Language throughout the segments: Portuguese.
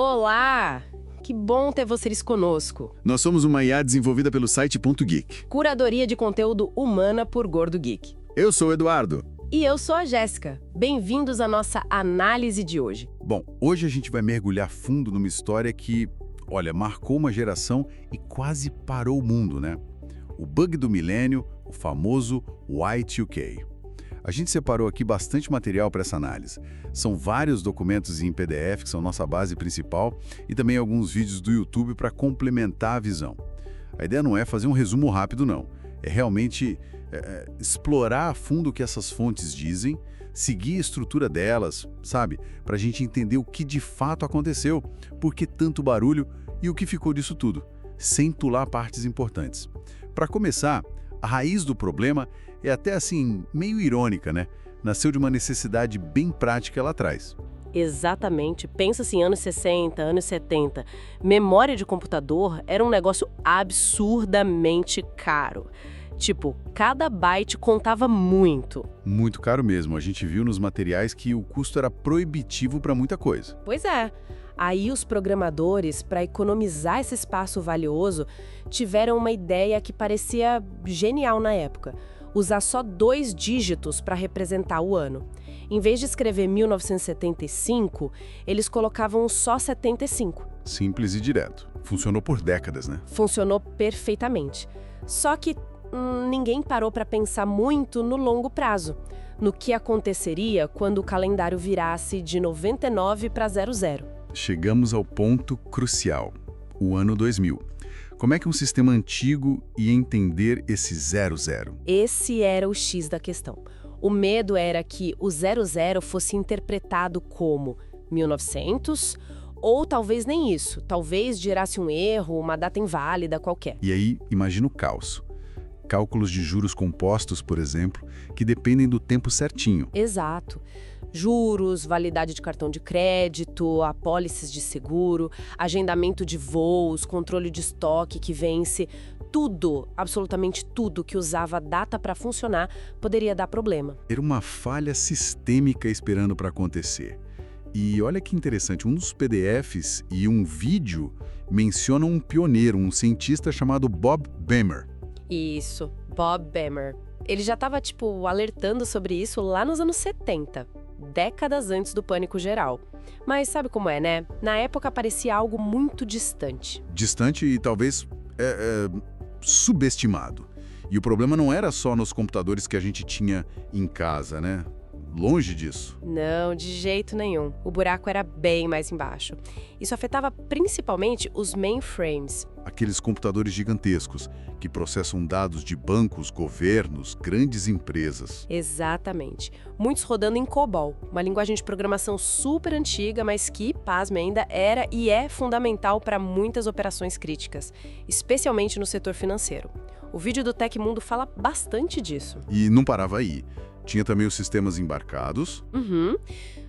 Olá! Que bom ter vocês conosco. Nós somos uma IA desenvolvida pelo site Ponto Geek. Curadoria de conteúdo humana por Gordo Geek. Eu sou o Eduardo. E eu sou a Jéssica. Bem-vindos à nossa análise de hoje. Bom, hoje a gente vai mergulhar fundo numa história que, olha, marcou uma geração e quase parou o mundo, né? O bug do milênio, o famoso Y2K. A gente separou aqui bastante material para essa análise. São vários documentos em PDF, que são nossa base principal, e também alguns vídeos do YouTube para complementar a visão. A ideia não é fazer um resumo rápido, não. É realmente explorar a fundo o que essas fontes dizem, seguir a estrutura delas, sabe? Para a gente entender o que de fato aconteceu, por que tanto barulho e o que ficou disso tudo, sem pular partes importantes. Para começar, a raiz do problema é até assim, meio irônica, né? Nasceu de uma necessidade bem prática lá atrás. Exatamente. Pensa assim, anos 60, anos 70. Memória de computador era um negócio absurdamente caro. Tipo, cada byte contava muito. Muito caro mesmo. A gente viu nos materiais que o custo era proibitivo para muita coisa. Pois é. Aí os programadores, para economizar esse espaço valioso, tiveram uma ideia que parecia genial na época. Usar só 2 dígitos para representar o ano. Em vez de escrever 1975, eles colocavam só 75. Simples e direto. Funcionou por décadas, né? Funcionou perfeitamente. Só que ninguém parou para pensar muito no longo prazo, no que aconteceria quando o calendário virasse de 99 para 00. Chegamos ao ponto crucial, o ano 2000. Como é que um sistema antigo ia entender esse 00? Esse era o X da questão. O medo era que o 00 fosse interpretado como 1900, ou talvez nem isso. Talvez gerasse um erro, uma data inválida qualquer. E aí, imagina o caos. Cálculos de juros compostos, por exemplo, que dependem do tempo certinho. Exato. Juros, validade de cartão de crédito, apólices de seguro, agendamento de voos, controle de estoque que vence. Tudo, absolutamente tudo que usava data para funcionar poderia dar problema. Era uma falha sistêmica esperando para acontecer. E olha que interessante, um dos PDFs e um vídeo mencionam um pioneiro, um cientista chamado Bob Bemer. Isso, Bob Bemer. Ele já estava, alertando sobre isso lá nos anos 70, décadas antes do pânico geral. Mas sabe como é, né? Na época parecia algo muito distante. Distante e talvez subestimado. E o problema não era só nos computadores que a gente tinha em casa, né? Longe disso. Não, de jeito nenhum. O buraco era bem mais embaixo. Isso afetava principalmente os mainframes. Aqueles computadores gigantescos que processam dados de bancos, governos, grandes empresas. Exatamente. Muitos rodando em COBOL, uma linguagem de programação super antiga, mas que, pasme, ainda era e é fundamental para muitas operações críticas, especialmente no setor financeiro. O vídeo do Tecmundo fala bastante disso. E não parava aí. Tinha também os sistemas embarcados.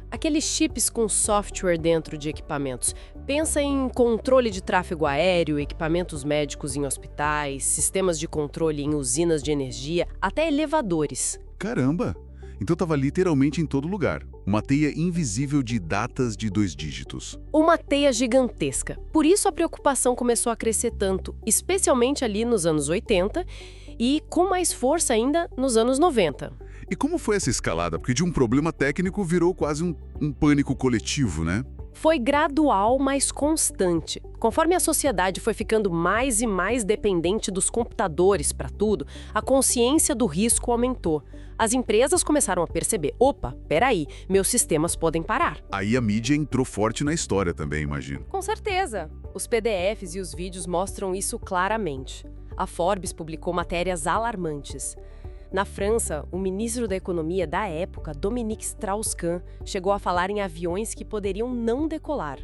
Aqueles chips com software dentro de equipamentos. Pensa em controle de tráfego aéreo, equipamentos médicos em hospitais, sistemas de controle em usinas de energia, até elevadores. Caramba! Então estava literalmente em todo lugar. Uma teia invisível de datas de 2 dígitos. Uma teia gigantesca. Por isso a preocupação começou a crescer tanto, especialmente ali nos anos 80 e com mais força ainda nos anos 90. E como foi essa escalada? Porque de um problema técnico virou quase um pânico coletivo, né? Foi gradual, mas constante. Conforme a sociedade foi ficando mais e mais dependente dos computadores para tudo, a consciência do risco aumentou. As empresas começaram a perceber, opa, peraí, meus sistemas podem parar. Aí a mídia entrou forte na história também, imagino. Com certeza. Os PDFs e os vídeos mostram isso claramente. A Forbes publicou matérias alarmantes. Na França, o ministro da Economia da época, Dominique Strauss-Kahn, chegou a falar em aviões que poderiam não decolar.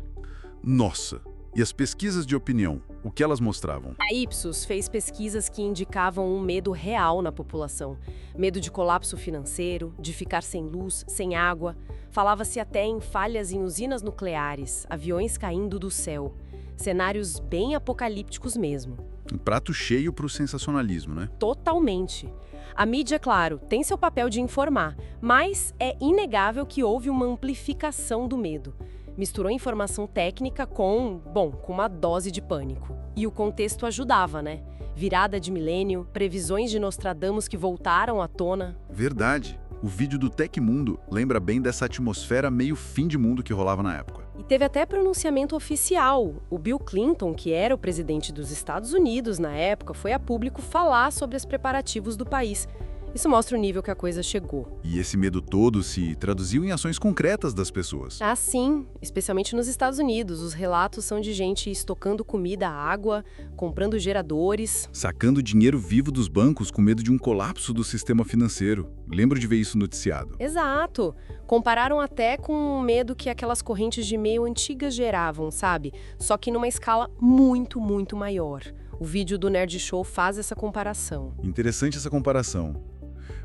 Nossa! E as pesquisas de opinião, o que elas mostravam? A Ipsos fez pesquisas que indicavam um medo real na população. Medo de colapso financeiro, de ficar sem luz, sem água. Falava-se até em falhas em usinas nucleares, aviões caindo do céu. Cenários bem apocalípticos mesmo. Um prato cheio para o sensacionalismo, né? Totalmente. A mídia, claro, tem seu papel de informar, mas é inegável que houve uma amplificação do medo. Misturou informação técnica com uma dose de pânico. E o contexto ajudava, né? Virada de milênio, previsões de Nostradamus que voltaram à tona. Verdade. O vídeo do Tecmundo lembra bem dessa atmosfera meio fim de mundo que rolava na época. E teve até pronunciamento oficial. O Bill Clinton, que era o presidente dos Estados Unidos na época, foi a público falar sobre os preparativos do país. Isso mostra o nível que a coisa chegou. E esse medo todo se traduziu em ações concretas das pessoas. Ah, sim, especialmente nos Estados Unidos. Os relatos são de gente estocando comida, água, comprando geradores. Sacando dinheiro vivo dos bancos com medo de um colapso do sistema financeiro. Lembro de ver isso noticiado. Exato. Compararam até com o medo que aquelas correntes de e-mail antigas geravam, sabe? Só que numa escala muito, muito maior. O vídeo do Nerd Show faz essa comparação. Interessante essa comparação.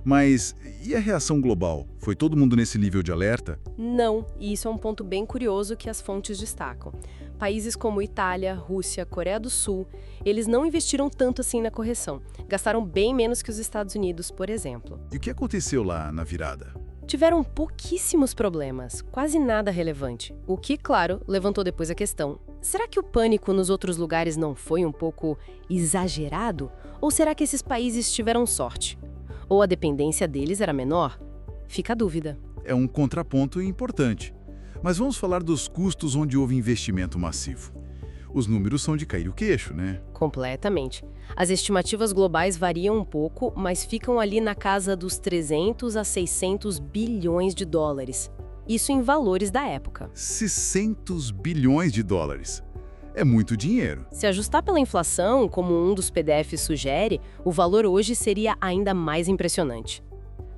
Mas e a reação global? Foi todo mundo nesse nível de alerta? Não, e isso é um ponto bem curioso que as fontes destacam. Países como Itália, Rússia, Coreia do Sul, eles não investiram tanto assim na correção. Gastaram bem menos que os Estados Unidos, por exemplo. E o que aconteceu lá na virada? Tiveram pouquíssimos problemas, quase nada relevante. O que, claro, levantou depois a questão: será que o pânico nos outros lugares não foi um pouco exagerado? Ou será que esses países tiveram sorte? Ou a dependência deles era menor? Fica a dúvida. É um contraponto importante. Mas vamos falar dos custos onde houve investimento massivo. Os números são de cair o queixo, né? Completamente. As estimativas globais variam um pouco, mas ficam ali na casa dos 300 a 600 bilhões de dólares. Isso em valores da época. 600 bilhões de dólares. É muito dinheiro. Se ajustar pela inflação, como um dos PDFs sugere, o valor hoje seria ainda mais impressionante.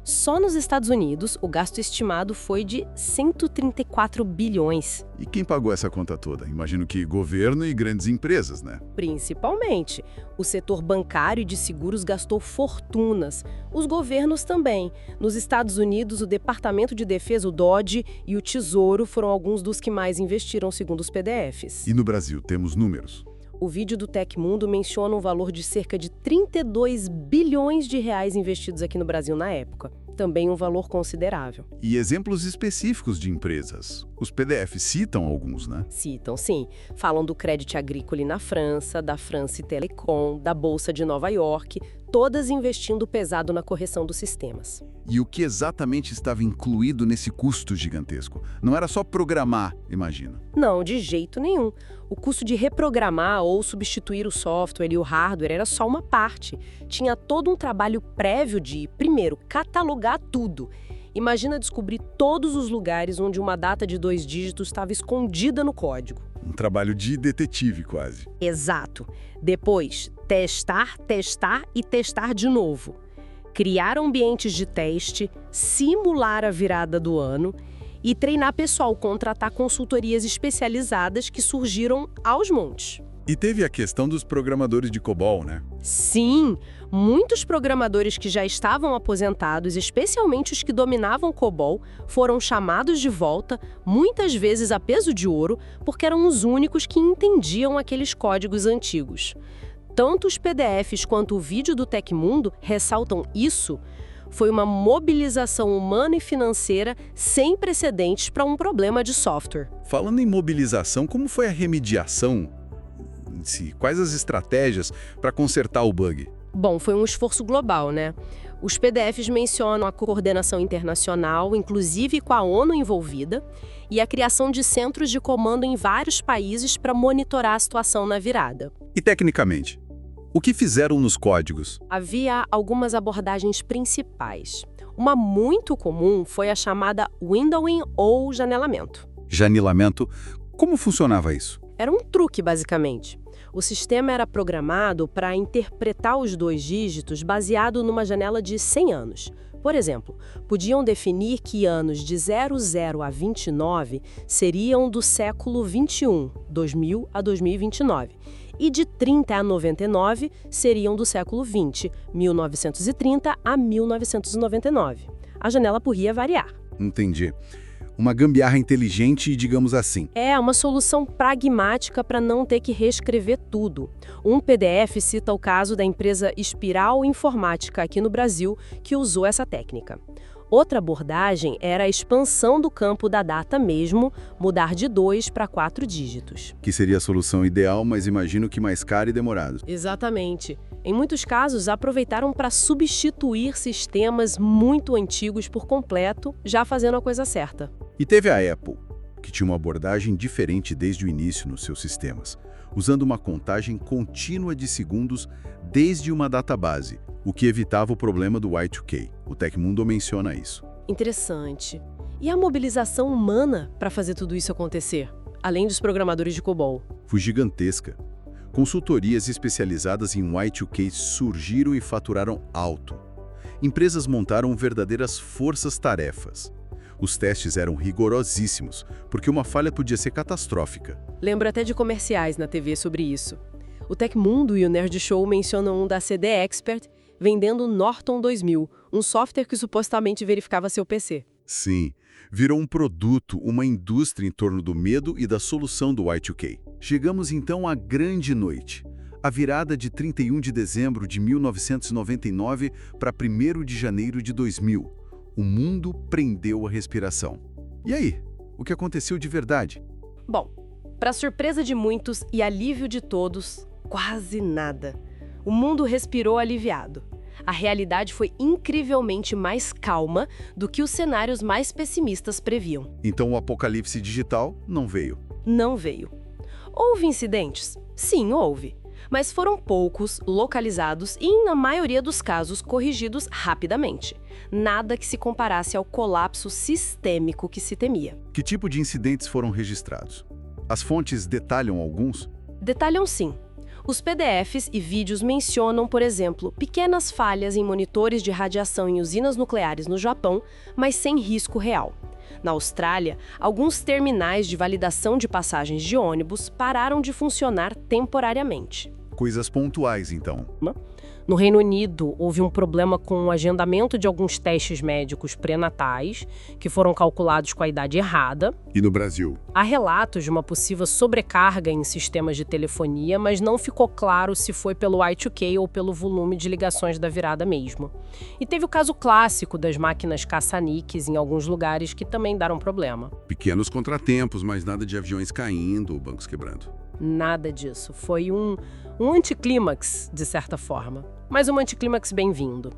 Só nos Estados Unidos, o gasto estimado foi de 134 bilhões. E quem pagou essa conta toda? Imagino que governo e grandes empresas, né? Principalmente. O setor bancário e de seguros gastou fortunas. Os governos também. Nos Estados Unidos, o Departamento de Defesa, o DOD, e o Tesouro foram alguns dos que mais investiram, segundo os PDFs. E no Brasil, temos números? O vídeo do Tecmundo menciona um valor de cerca de 32 bilhões de reais investidos aqui no Brasil na época. Também um valor considerável. E exemplos específicos de empresas. Os PDFs citam alguns, né? Citam, sim. Falam do Crédit Agricole na França, da France Telecom, da Bolsa de Nova York, todas investindo pesado na correção dos sistemas. E o que exatamente estava incluído nesse custo gigantesco? Não era só programar, imagino. Não, de jeito nenhum. O custo de reprogramar ou substituir o software e o hardware era só uma parte. Tinha todo um trabalho prévio de, primeiro, catalogar tudo. Imagina descobrir todos os lugares onde uma data de 2 dígitos estava escondida no código. Um trabalho de detetive, quase. Exato. Depois, testar, testar e testar de novo. Criar ambientes de teste, simular a virada do ano e treinar pessoal, contratar consultorias especializadas que surgiram aos montes. E teve a questão dos programadores de COBOL, né? Sim, muitos programadores que já estavam aposentados, especialmente os que dominavam COBOL, foram chamados de volta, muitas vezes a peso de ouro, porque eram os únicos que entendiam aqueles códigos antigos. Tanto os PDFs quanto o vídeo do Tecmundo ressaltam isso. Foi uma mobilização humana e financeira sem precedentes para um problema de software. Falando em mobilização, como foi a remediação? Quais as estratégias para consertar o bug? Bom, foi um esforço global, né? Os PDFs mencionam a coordenação internacional, inclusive com a ONU envolvida, e a criação de centros de comando em vários países para monitorar a situação na virada. E tecnicamente, o que fizeram nos códigos? Havia algumas abordagens principais. Uma muito comum foi a chamada windowing ou janelamento. Janelamento, como funcionava isso? Era um truque, basicamente. O sistema era programado para interpretar os 2 dígitos baseado numa janela de 100 anos. Por exemplo, podiam definir que anos de 00 a 29 seriam do século 21, 2000 a 2029, e de 30 a 99 seriam do século 20, 1930 a 1999. A janela podia variar. Entendi. Uma gambiarra inteligente, digamos assim. É uma solução pragmática para não ter que reescrever tudo. Um PDF cita o caso da empresa Espiral Informática aqui no Brasil, que usou essa técnica. Outra abordagem era a expansão do campo da data mesmo, mudar de 2 para 4 dígitos. Que seria a solução ideal, mas imagino que mais cara e demorado. Exatamente. Em muitos casos, aproveitaram para substituir sistemas muito antigos por completo, já fazendo a coisa certa. E teve a Apple, que tinha uma abordagem diferente desde o início nos seus sistemas, usando uma contagem contínua de segundos desde uma database, o que evitava o problema do Y2K. O Tecmundo menciona isso. Interessante. E a mobilização humana para fazer tudo isso acontecer, além dos programadores de COBOL? Foi gigantesca. Consultorias especializadas em Y2K surgiram e faturaram alto. Empresas montaram verdadeiras forças-tarefas. Os testes eram rigorosíssimos, porque uma falha podia ser catastrófica. Lembro até de comerciais na TV sobre isso. O Tecmundo e o Nerd Show mencionam um da CD Expert vendendo o Norton 2000, um software que supostamente verificava seu PC. Sim, virou um produto, uma indústria em torno do medo e da solução do Y2K. Chegamos então à grande noite, a virada de 31 de dezembro de 1999 para 1º de janeiro de 2000. O mundo prendeu a respiração. E aí, o que aconteceu de verdade? Bom, para surpresa de muitos e alívio de todos, quase nada. O mundo respirou aliviado. A realidade foi incrivelmente mais calma do que os cenários mais pessimistas previam. Então o apocalipse digital não veio. Não veio. Houve incidentes? Sim, houve. Mas foram poucos, localizados e, na maioria dos casos, corrigidos rapidamente. Nada que se comparasse ao colapso sistêmico que se temia. Que tipo de incidentes foram registrados? As fontes detalham alguns? Detalham sim. Os PDFs e vídeos mencionam, por exemplo, pequenas falhas em monitores de radiação em usinas nucleares no Japão, mas sem risco real. Na Austrália, alguns terminais de validação de passagens de ônibus pararam de funcionar temporariamente. Coisas pontuais, então. No Reino Unido, houve um problema com o agendamento de alguns testes médicos pré-natais, que foram calculados com a idade errada. E no Brasil? Há relatos de uma possível sobrecarga em sistemas de telefonia, mas não ficou claro se foi pelo Y2K ou pelo volume de ligações da virada mesmo. E teve o caso clássico das máquinas caça-níqueis em alguns lugares que também deram problema. Pequenos contratempos, mas nada de aviões caindo ou bancos quebrando. Nada disso. Foi um anticlímax, de certa forma. Mas um anticlímax bem-vindo.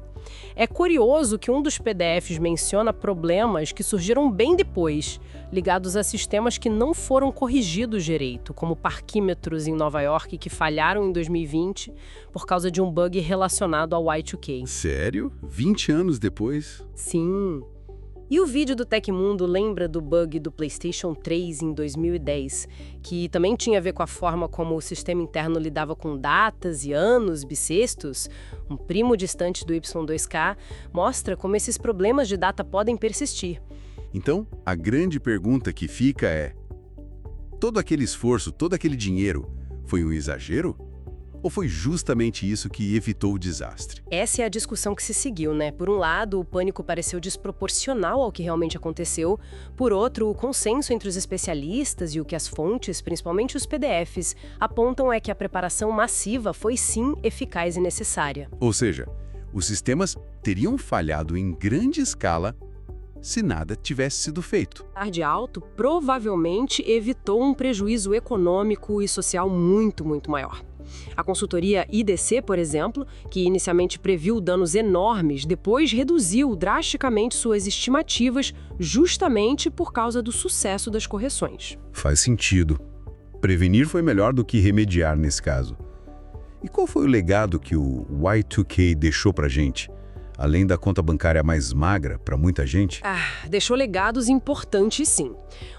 É curioso que um dos PDFs menciona problemas que surgiram bem depois, ligados a sistemas que não foram corrigidos direito, como parquímetros em Nova York que falharam em 2020 por causa de um bug relacionado ao Y2K. Sério? 20 anos depois? Sim. E o vídeo do Tecmundo lembra do bug do PlayStation 3 em 2010, que também tinha a ver com a forma como o sistema interno lidava com datas e anos bissextos. Um primo distante do Y2K mostra como esses problemas de data podem persistir. Então, a grande pergunta que fica é: todo aquele esforço, todo aquele dinheiro, foi um exagero? Ou foi justamente isso que evitou o desastre? Essa é a discussão que se seguiu, né? Por um lado, o pânico pareceu desproporcional ao que realmente aconteceu. Por outro, o consenso entre os especialistas e o que as fontes, principalmente os PDFs, apontam é que a preparação massiva foi sim eficaz e necessária. Ou seja, os sistemas teriam falhado em grande escala se nada tivesse sido feito. De alto provavelmente evitou um prejuízo econômico e social muito maior. A consultoria IDC, por exemplo, que inicialmente previu danos enormes, depois reduziu drasticamente suas estimativas justamente por causa do sucesso das correções. Faz sentido. Prevenir foi melhor do que remediar nesse caso. E qual foi o legado que o Y2K deixou pra gente? Além da conta bancária mais magra para muita gente? Deixou legados importantes sim.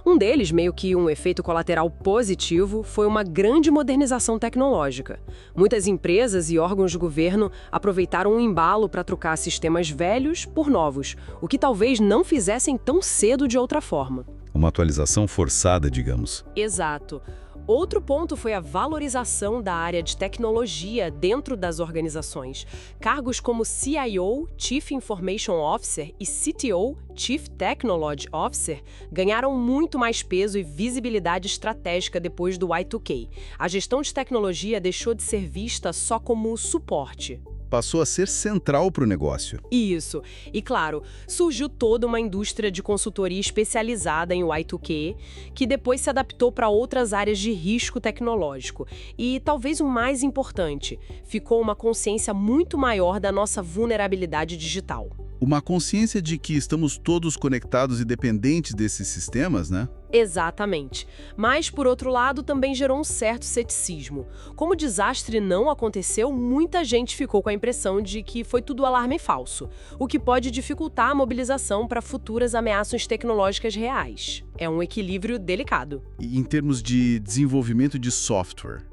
Um deles, meio que um efeito colateral positivo, foi uma grande modernização tecnológica. Muitas empresas e órgãos de governo aproveitaram um embalo para trocar sistemas velhos por novos, o que talvez não fizessem tão cedo de outra forma. Uma atualização forçada, digamos. Exato. Outro ponto foi a valorização da área de tecnologia dentro das organizações. Cargos como CIO, Chief Information Officer, e CTO, Chief Technology Officer, ganharam muito mais peso e visibilidade estratégica depois do Y2K. A gestão de tecnologia deixou de ser vista só como suporte. passou a ser central para o negócio. Isso. E claro, surgiu toda uma indústria de consultoria especializada em Y2K, que depois se adaptou para outras áreas de risco tecnológico. E talvez o mais importante, ficou uma consciência muito maior da nossa vulnerabilidade digital. Uma consciência de que estamos todos conectados e dependentes desses sistemas, né? Exatamente. Mas, por outro lado, também gerou um certo ceticismo. Como o desastre não aconteceu, muita gente ficou com a impressão de que foi tudo alarme falso, o que pode dificultar a mobilização para futuras ameaças tecnológicas reais. É um equilíbrio delicado. E em termos de desenvolvimento de software,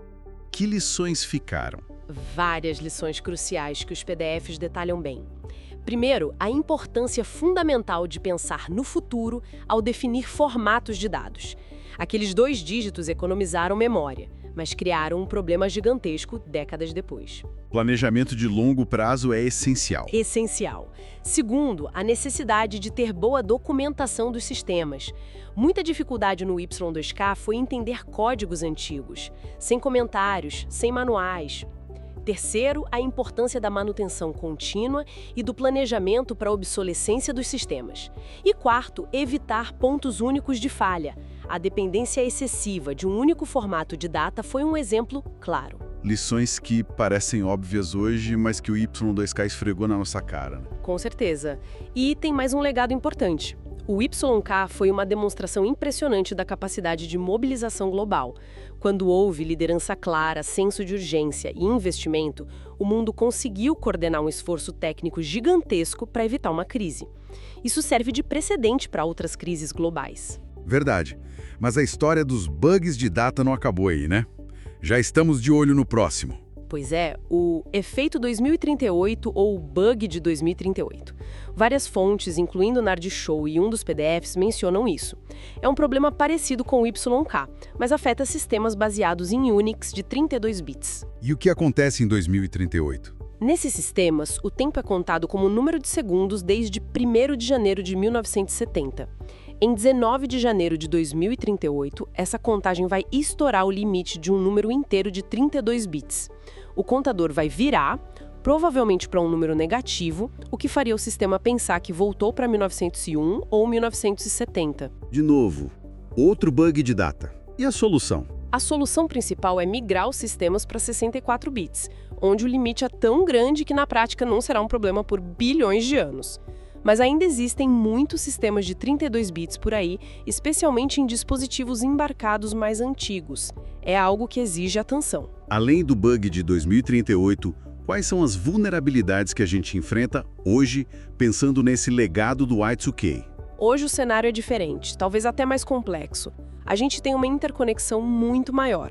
que lições ficaram? Várias lições cruciais que os PDFs detalham bem. Primeiro, a importância fundamental de pensar no futuro ao definir formatos de dados. Aqueles 2 dígitos economizaram memória, mas criaram um problema gigantesco décadas depois. Planejamento de longo prazo é essencial. Essencial. Segundo, a necessidade de ter boa documentação dos sistemas. Muita dificuldade no Y2K foi entender códigos antigos, sem comentários, sem manuais. Terceiro, a importância da manutenção contínua e do planejamento para a obsolescência dos sistemas. E quarto, evitar pontos únicos de falha. A dependência excessiva de um único formato de data foi um exemplo claro. Lições que parecem óbvias hoje, mas que o Y2K esfregou na nossa cara, né? Com certeza. E tem mais um legado importante. O YK foi uma demonstração impressionante da capacidade de mobilização global. Quando houve liderança clara, senso de urgência e investimento, o mundo conseguiu coordenar um esforço técnico gigantesco para evitar uma crise. Isso serve de precedente para outras crises globais. Verdade. Mas a história dos bugs de data não acabou aí, né? Já estamos de olho no próximo. Pois é, o efeito 2038 ou bug de 2038. Várias fontes, incluindo o Nerd Show e um dos PDFs, mencionam isso. É um problema parecido com o YK, mas afeta sistemas baseados em Unix de 32 bits. E o que acontece em 2038? Nesses sistemas, o tempo é contado como número de segundos desde 1º de janeiro de 1970. Em 19 de janeiro de 2038, essa contagem vai estourar o limite de um número inteiro de 32 bits. O contador vai virar, provavelmente para um número negativo, o que faria o sistema pensar que voltou para 1901 ou 1970. De novo, outro bug de data. E a solução? A solução principal é migrar os sistemas para 64 bits, onde o limite é tão grande que na prática não será um problema por bilhões de anos. Mas ainda existem muitos sistemas de 32 bits por aí, especialmente em dispositivos embarcados mais antigos. É algo que exige atenção. Além do bug de 2038, quais são as vulnerabilidades que a gente enfrenta hoje, pensando nesse legado do Y2K? Hoje o cenário é diferente, talvez até mais complexo. A gente tem uma interconexão muito maior.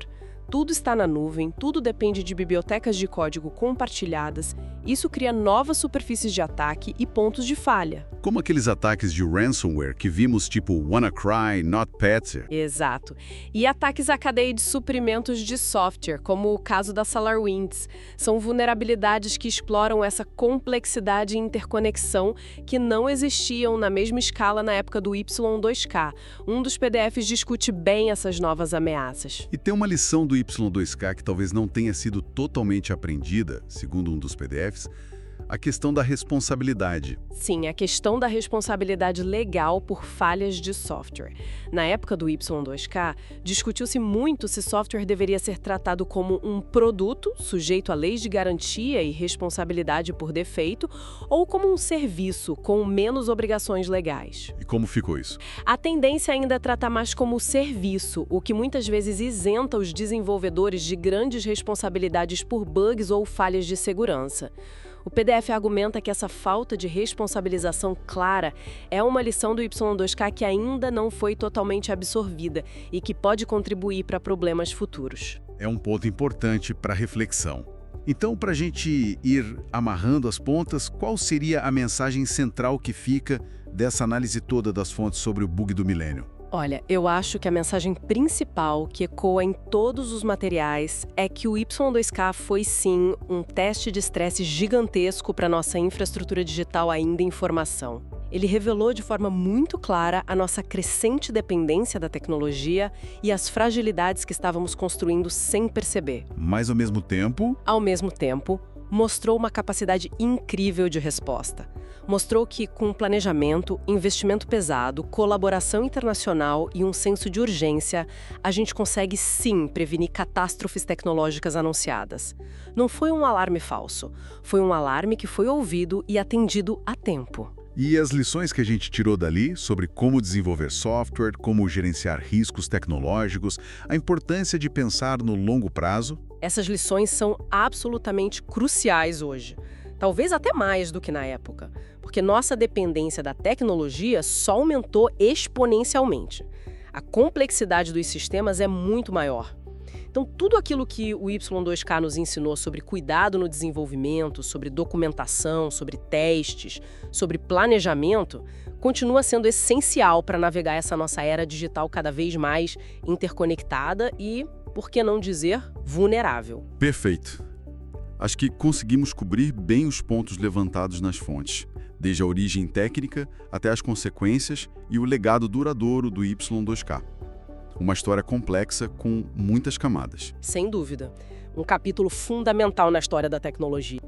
Tudo está na nuvem, tudo depende de bibliotecas de código compartilhadas. Isso cria novas superfícies de ataque e pontos de falha. Como aqueles ataques de ransomware que vimos tipo WannaCry, NotPetya. Exato. E ataques à cadeia de suprimentos de software, como o caso da SolarWinds. São vulnerabilidades que exploram essa complexidade e interconexão que não existiam na mesma escala na época do Y2K. Um dos PDFs discute bem essas novas ameaças. E tem uma lição do Y2K que talvez não tenha sido totalmente aprendida, segundo um dos PDFs, a questão da responsabilidade. Sim, a questão da responsabilidade legal por falhas de software. Na época do Y2K, discutiu-se muito se software deveria ser tratado como um produto, sujeito a leis de garantia e responsabilidade por defeito, ou como um serviço, com menos obrigações legais. E como ficou isso? A tendência ainda é tratar mais como serviço, o que muitas vezes isenta os desenvolvedores de grandes responsabilidades por bugs ou falhas de segurança. O PDF argumenta que essa falta de responsabilização clara é uma lição do Y2K que ainda não foi totalmente absorvida e que pode contribuir para problemas futuros. É um ponto importante para reflexão. Então, para a gente ir amarrando as pontas, qual seria a mensagem central que fica dessa análise toda das fontes sobre o bug do milênio? Olha, eu acho que a mensagem principal que ecoa em todos os materiais é que o Y2K foi sim um teste de estresse gigantesco para nossa infraestrutura digital ainda em formação. Ele revelou de forma muito clara a nossa crescente dependência da tecnologia e as fragilidades que estávamos construindo sem perceber. Mas, ao mesmo tempo, mostrou uma capacidade incrível de resposta. Mostrou que, com planejamento, investimento pesado, colaboração internacional e um senso de urgência, a gente consegue sim prevenir catástrofes tecnológicas anunciadas. Não foi um alarme falso, foi um alarme que foi ouvido e atendido a tempo. E as lições que a gente tirou dali sobre como desenvolver software, como gerenciar riscos tecnológicos, a importância de pensar no longo prazo? Essas lições são absolutamente cruciais hoje. Talvez até mais do que na época, porque nossa dependência da tecnologia só aumentou exponencialmente. A complexidade dos sistemas é muito maior. Então, tudo aquilo que o Y2K nos ensinou sobre cuidado no desenvolvimento, sobre documentação, sobre testes, sobre planejamento, continua sendo essencial para navegar essa nossa era digital cada vez mais interconectada e, por que não dizer, vulnerável. Perfeito. Acho que conseguimos cobrir bem os pontos levantados nas fontes, desde a origem técnica até as consequências e o legado duradouro do Y2K. Uma história complexa com muitas camadas. Sem dúvida. Um capítulo fundamental na história da tecnologia.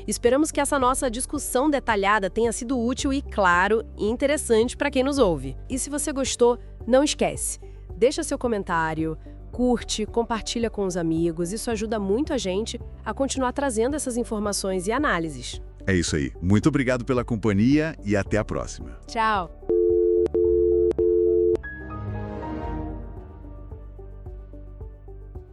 Esperamos que essa nossa discussão detalhada tenha sido útil e, claro, interessante para quem nos ouve. E se você gostou, não esquece, deixa seu comentário, curte, compartilha com os amigos. Isso ajuda muito a gente a continuar trazendo essas informações e análises. É isso aí. Muito obrigado pela companhia e até a próxima. Tchau!